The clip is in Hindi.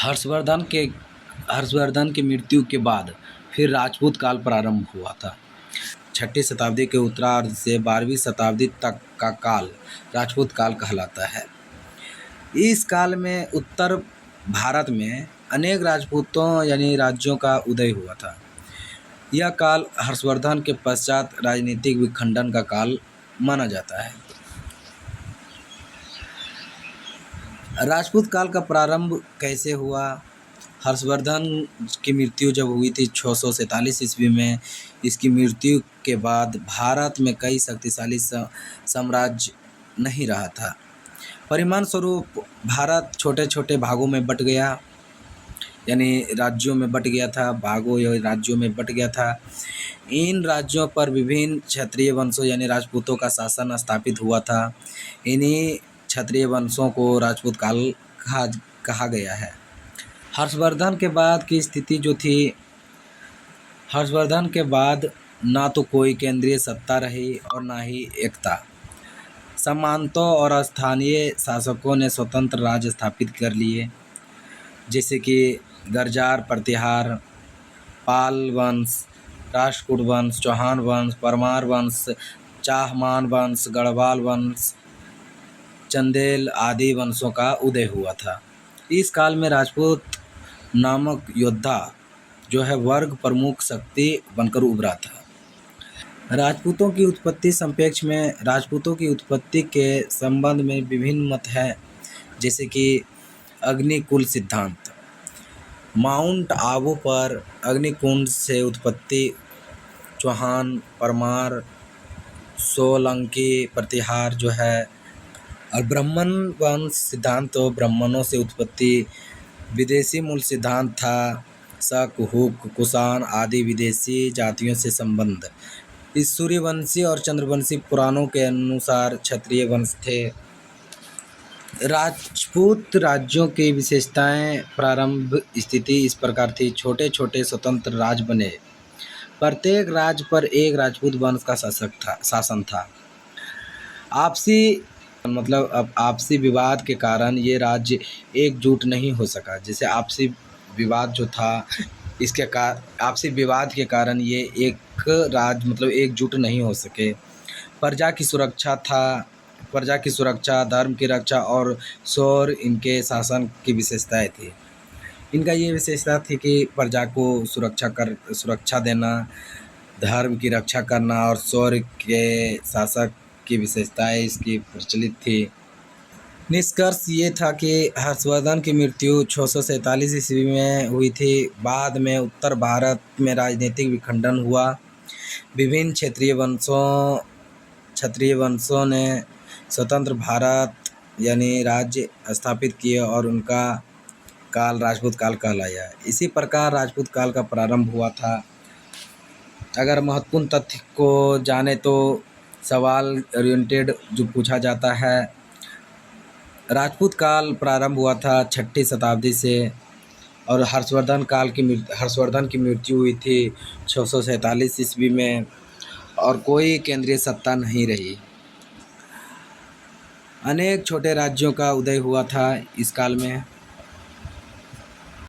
हर्षवर्धन की मृत्यु के बाद फिर राजपूत काल प्रारंभ हुआ था। 6ठी शताब्दी के उत्तरार्ध से 12वीं शताब्दी तक का काल राजपूत काल कहलाता है। इस काल में उत्तर भारत में अनेक राजपूतों यानी राज्यों का उदय हुआ था। यह काल हर्षवर्धन के पश्चात राजनीतिक विखंडन का काल माना जाता है। राजपूत काल का प्रारंभ कैसे हुआ? हर्षवर्धन की मृत्यु जब हुई थी 647 ईस्वी में, इसकी मृत्यु के बाद भारत में कई शक्तिशाली साम्राज्य नहीं रहा था। परिणाम स्वरूप भारत छोटे छोटे भागों में बट गया, यानी राज्यों में बट गया था, भागों या राज्यों में बट गया था। इन राज्यों पर विभिन्न क्षत्रिय वंशों यानी राजपूतों का शासन स्थापित हुआ था। इन्हीं क्षत्रिय वंशों को राजपूत काल कहा गया है। हर्षवर्धन के बाद की स्थिति जो थी, हर्षवर्धन के बाद ना तो कोई केंद्रीय सत्ता रही और ना ही एकता। सामंतों और स्थानीय शासकों ने स्वतंत्र राज्य स्थापित कर लिए, जैसे कि गरजार प्रतिहार, पाल वंश, राष्ट्रकूट वंश, चौहान वंश, परमार वंश, चाहमान वंश, गढ़वाल वंश, चंदेल आदि वंशों का उदय हुआ था। इस काल में राजपूत नामक योद्धा जो है वर्ग प्रमुख शक्ति बनकर उभरा था। राजपूतों की उत्पत्ति संपेक्ष में राजपूतों की उत्पत्ति के संबंध में विभिन्न मत हैं, जैसे कि अग्निकुल सिद्धांत। माउंट आबू पर अग्निकुंड से उत्पत्ति, चौहान, परमार, सोलंकी प्रतिहार जो है, और ब्राह्मण वंश सिद्धांत तो ब्राह्मणों से उत्पत्ति। विदेशी मूल सिद्धांत था, शक, हुक, कुषाण आदि विदेशी जातियों से संबंध। इस सूर्यवंशी और चंद्रवंशी पुराणों के अनुसार क्षत्रिय वंश थे। राजपूत राज्यों की विशेषताएं प्रारंभ स्थिति इस प्रकार थी। छोटे छोटे स्वतंत्र राज्य बने। प्रत्येक राज्य पर एक राजपूत वंश का शासन था। आपसी विवाद के कारण ये राज्य एकजुट नहीं हो सका। जैसे आपसी विवाद जो था, आपसी विवाद के कारण ये एक राज्य एकजुट नहीं हो सके। प्रजा की सुरक्षा, धर्म की रक्षा और शौर्य इनके शासन की विशेषताएं थी। इनका ये विशेषता थी कि प्रजा को सुरक्षा देना, धर्म की रक्षा करना और शौर्य के शासक की विशेषताएं इसकी प्रचलित थी। निष्कर्ष ये था कि हर्षवर्धन की मृत्यु 647 ईस्वी में हुई थी। बाद में उत्तर भारत में राजनीतिक विखंडन हुआ। विभिन्न क्षत्रिय वंशों ने स्वतंत्र भारत यानी राज्य स्थापित किए और उनका काल राजपूत काल कहलाया। इसी प्रकार राजपूत काल का प्रारंभ हुआ था। अगर महत्वपूर्ण तथ्य को जाने तो सवाल ओरिएंटेड जो पूछा जाता है, राजपूत काल प्रारंभ हुआ था 6ठी शताब्दी से और हर्षवर्धन की मृत्यु हुई थी 647 ईस्वी में और कोई केंद्रीय सत्ता नहीं रही। अनेक छोटे राज्यों का उदय हुआ था इस काल में।